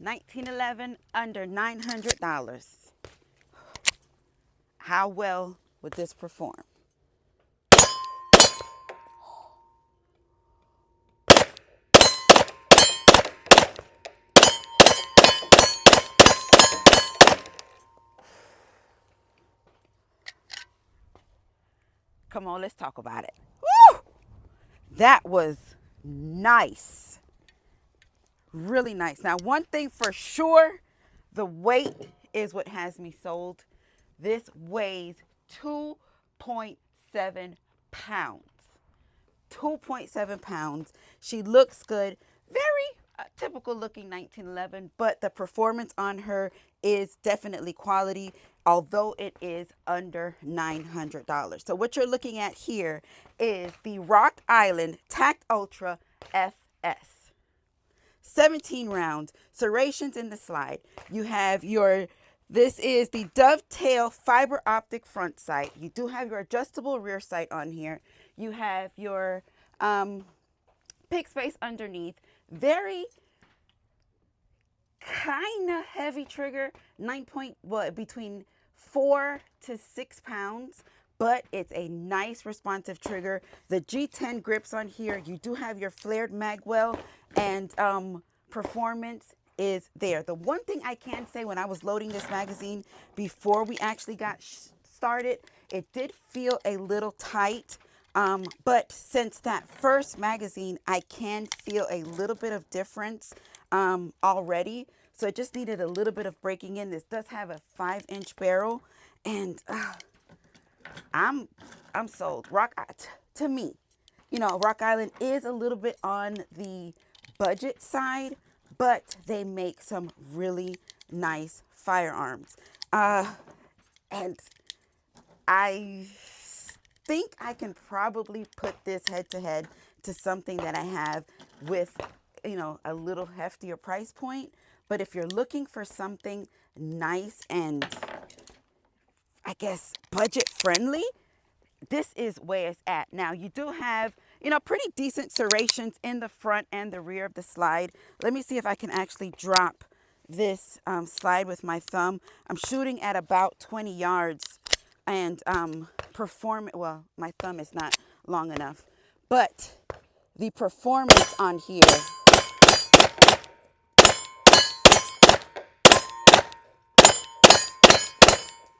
1911, under $900. How well would this perform? Come on, let's talk about it. Woo! That was nice. Really nice. Now, one thing for sure, the weight is what has me sold. This weighs 2.7 pounds. 2.7 pounds. She looks good. Very typical looking 1911, but the performance on her is definitely quality, although it is under $900. So what you're looking at here is the Rock Island Tact Ultra FS. 17 rounds, serrations in the slide. You have this is the dovetail fiber optic front sight. You do have your adjustable rear sight on here. You have your pick space underneath. Very kind of heavy trigger, between 4 to 6 pounds, but it's a nice responsive trigger. The G10 grips on here. You do have your flared magwell, and performance is there. The one thing I can say, when I was loading this magazine before we actually got started, it did feel a little tight. But since that first magazine, I can feel a little bit of difference already. So it just needed a little bit of breaking in. This does have a 5-inch barrel, and I'm sold. To me, Rock Island is a little bit on the budget side, but they make some really nice firearms. And I think I can probably put this head to head to something that I have with, a little heftier price point. But if you're looking for something nice and, I guess, budget friendly, this is where it's at. Now, you do have, pretty decent serrations in the front and the rear of the slide. Let me see if I can actually drop this slide with my thumb. I'm shooting at about 20 yards, and well, my thumb is not long enough, but the performance on here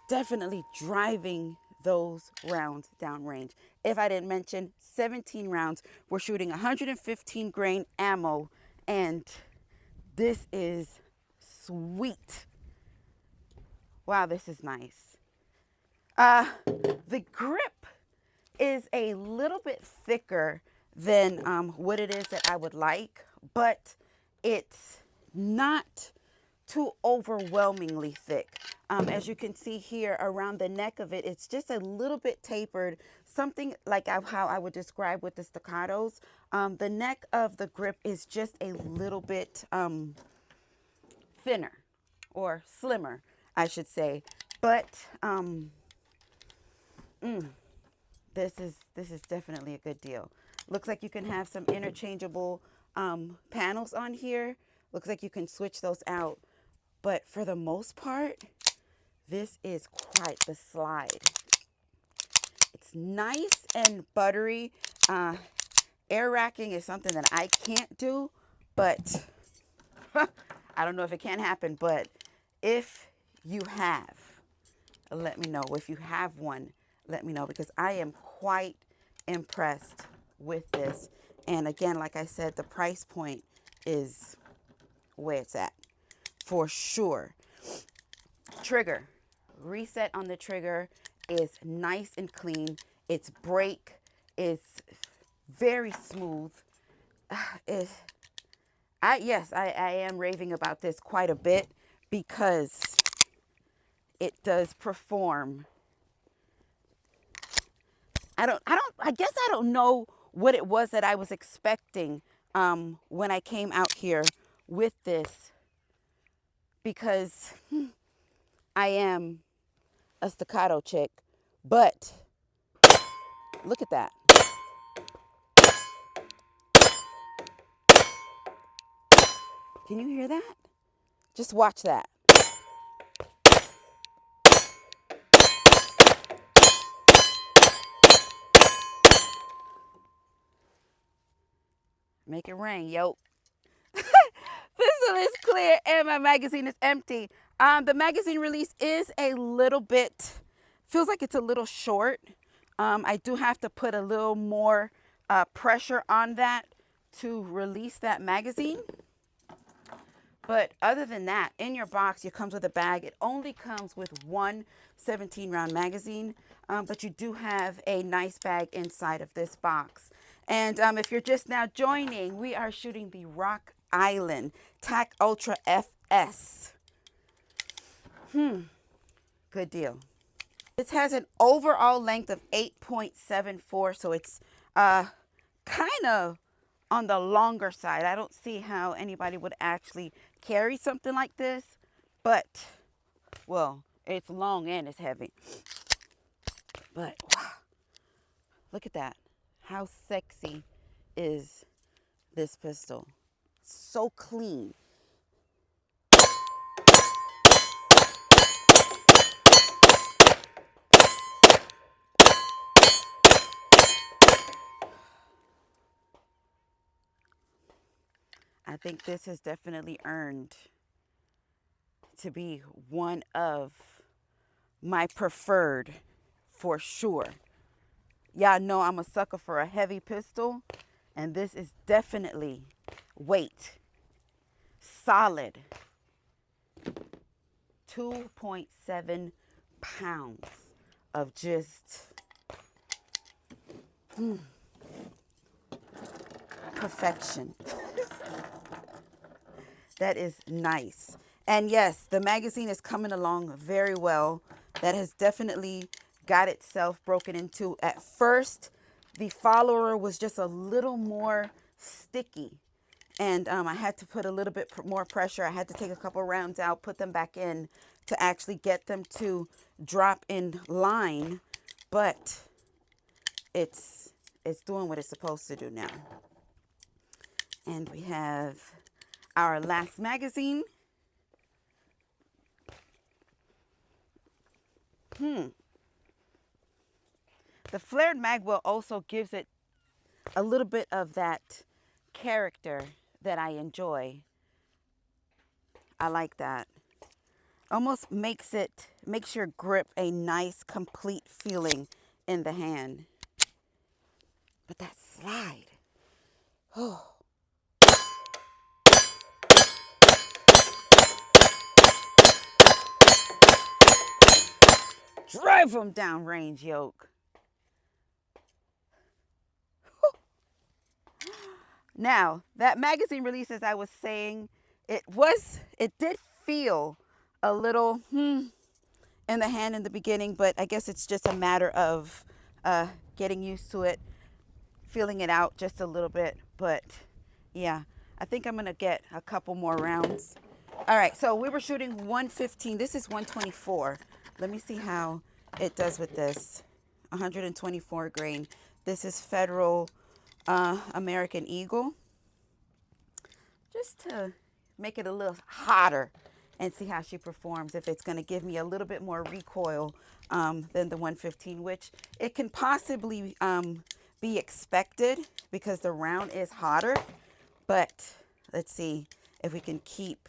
definitely driving those rounds downrange. If I didn't mention, 17 rounds. We're shooting 115 grain ammo, and this is sweet. Wow, this is nice. The grip is a little bit thicker than what it is that I would like, but it's not too overwhelmingly thick. As you can see here around the neck of it, it's just a little bit tapered, something like how I would describe with the staccatos. The neck of the grip is just a little bit thinner, or slimmer, I should say. But this is definitely a good deal. Looks like you can have some interchangeable panels on here. Looks like you can switch those out. But for the most part, this is quite the slide. It's nice and buttery. Air racking is something that I can't do, but I don't know if it can happen. But if you have, let me know. If you have one, let me know, because I am quite impressed with this. And again, like I said, the price point is where it's at for sure. Trigger. Reset on the trigger is nice and clean. Its break is very smooth. I am raving about this quite a bit because it does perform. I guess I don't know what it was that I was expecting when I came out here with this, because I am a staccato chick, but look at that. Can you hear that? Just watch that. Make it rain, yo. Pistol is clear and my magazine is empty. The magazine release is a little bit, feels like it's a little short. I do have to put a little more pressure on that to release that magazine. But other than that, in your box, it comes with a bag. It only comes with one 17-round magazine, but you do have a nice bag inside of this box. And if you're just now joining, we are shooting the Rock Island TAC Ultra FS. Good deal. This has an overall length of 8.74, so it's kind of on the longer side. I don't see how anybody would actually carry something like this, but, well, it's long and it's heavy. But, wow, look at that. How sexy is this pistol? So clean. I think this has definitely earned to be one of my preferred for sure. Y'all know I'm a sucker for a heavy pistol, and this is definitely weight. Solid. 2.7 pounds of just perfection. That is nice. And yes, the magazine is coming along very well. That has definitely got itself broken into. At first, the follower was just a little more sticky. And I had to put a little bit more pressure. I had to take a couple rounds out, put them back in to actually get them to drop in line. But it's doing what it's supposed to do now. And we have our last magazine. The flared magwell also gives it a little bit of that character that I enjoy. I like that. Almost makes your grip a nice, complete feeling in the hand. But that slide. Oh. Drive them down range, Yoke. Now, that magazine release, as I was saying, it did feel a little in the hand in the beginning, but I guess it's just a matter of getting used to it, feeling it out just a little bit. But yeah, I think I'm going to get a couple more rounds. All right, so we were shooting 115. This is 124. Let me see how it does with this. 124 grain. This is Federal American Eagle. Just to make it a little hotter and see how she performs. If it's going to give me a little bit more recoil than the 115, which it can possibly be expected because the round is hotter. But let's see if we can keep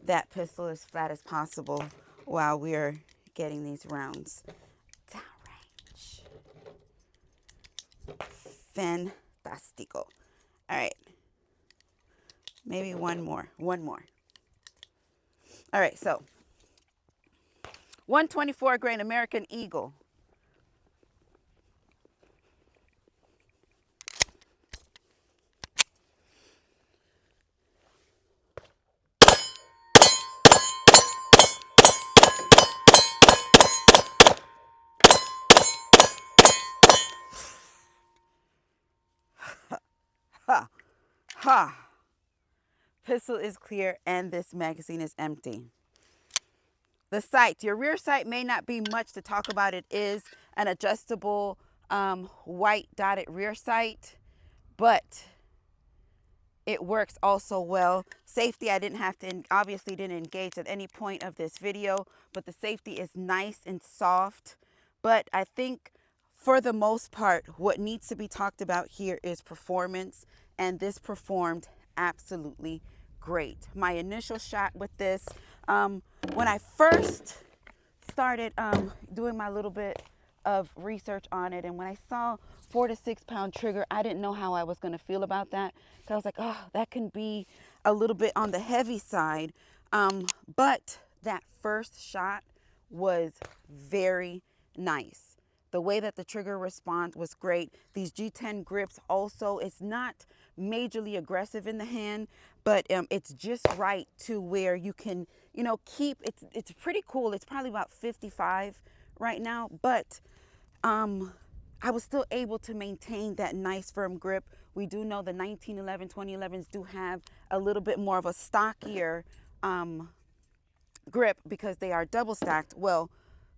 that pistol as flat as possible while we're getting these rounds downrange. Fantastico. All right. Maybe one more. All right, so 124 grain American Eagle. Ha, ha. Pistol is clear and this magazine is empty. The sight, your rear sight may not be much to talk about. It is an adjustable white dotted rear sight, but It works also well. Safety, I didn't have to, obviously didn't engage at any point of this video, but the safety is nice and soft. But I think for the most part, what needs to be talked about here is performance, and this performed absolutely great. My initial shot with this, when I first started doing my little bit of research on it, and when I saw 4 to 6 pound trigger, I didn't know how I was going to feel about that. So I was like, oh, that can be a little bit on the heavy side. But that first shot was very nice. The way that the trigger response was great. These G10 grips also, it's not majorly aggressive in the hand, but it's just right to where you can, keep, it's pretty cool. It's probably about 55 right now, but I was still able to maintain that nice firm grip. We do know the 1911, 2011s do have a little bit more of a stockier grip because they are double stacked. Well,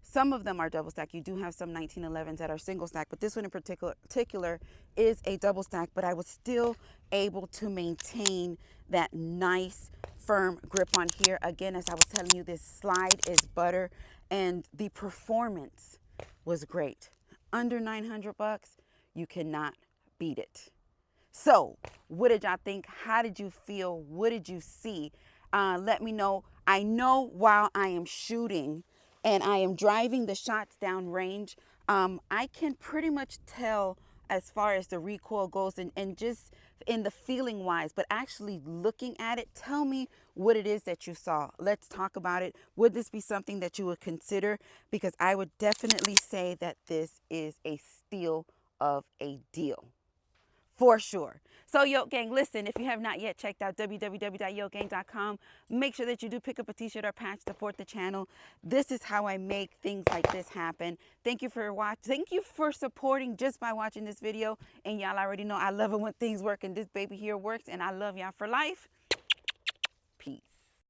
some of them are double stack. You do have some 1911s that are single stack, but this one in particular is a double stack. But I was still able to maintain that nice firm grip on here. Again, as I was telling you, this slide is butter, and the performance was great. Under 900 bucks, you cannot beat it. So, what did y'all think? How did you feel? What did you see? Let me know. I know while I am shooting and I am driving the shots down range, I can pretty much tell as far as the recoil goes, and just in the feeling wise, but actually looking at it, tell me what it is that you saw. Let's talk about it. Would this be something that you would consider? Because I would definitely say that this is a steal of a deal. For sure. So, Yoke Gang, listen, if you have not yet checked out www.yokegang.com, make sure that you do pick up a t-shirt or patch to support the channel. This is how I make things like this happen. Thank you for watching. Thank you for supporting just by watching this video. And y'all already know I love it when things work, and this baby here works, and I love y'all for life.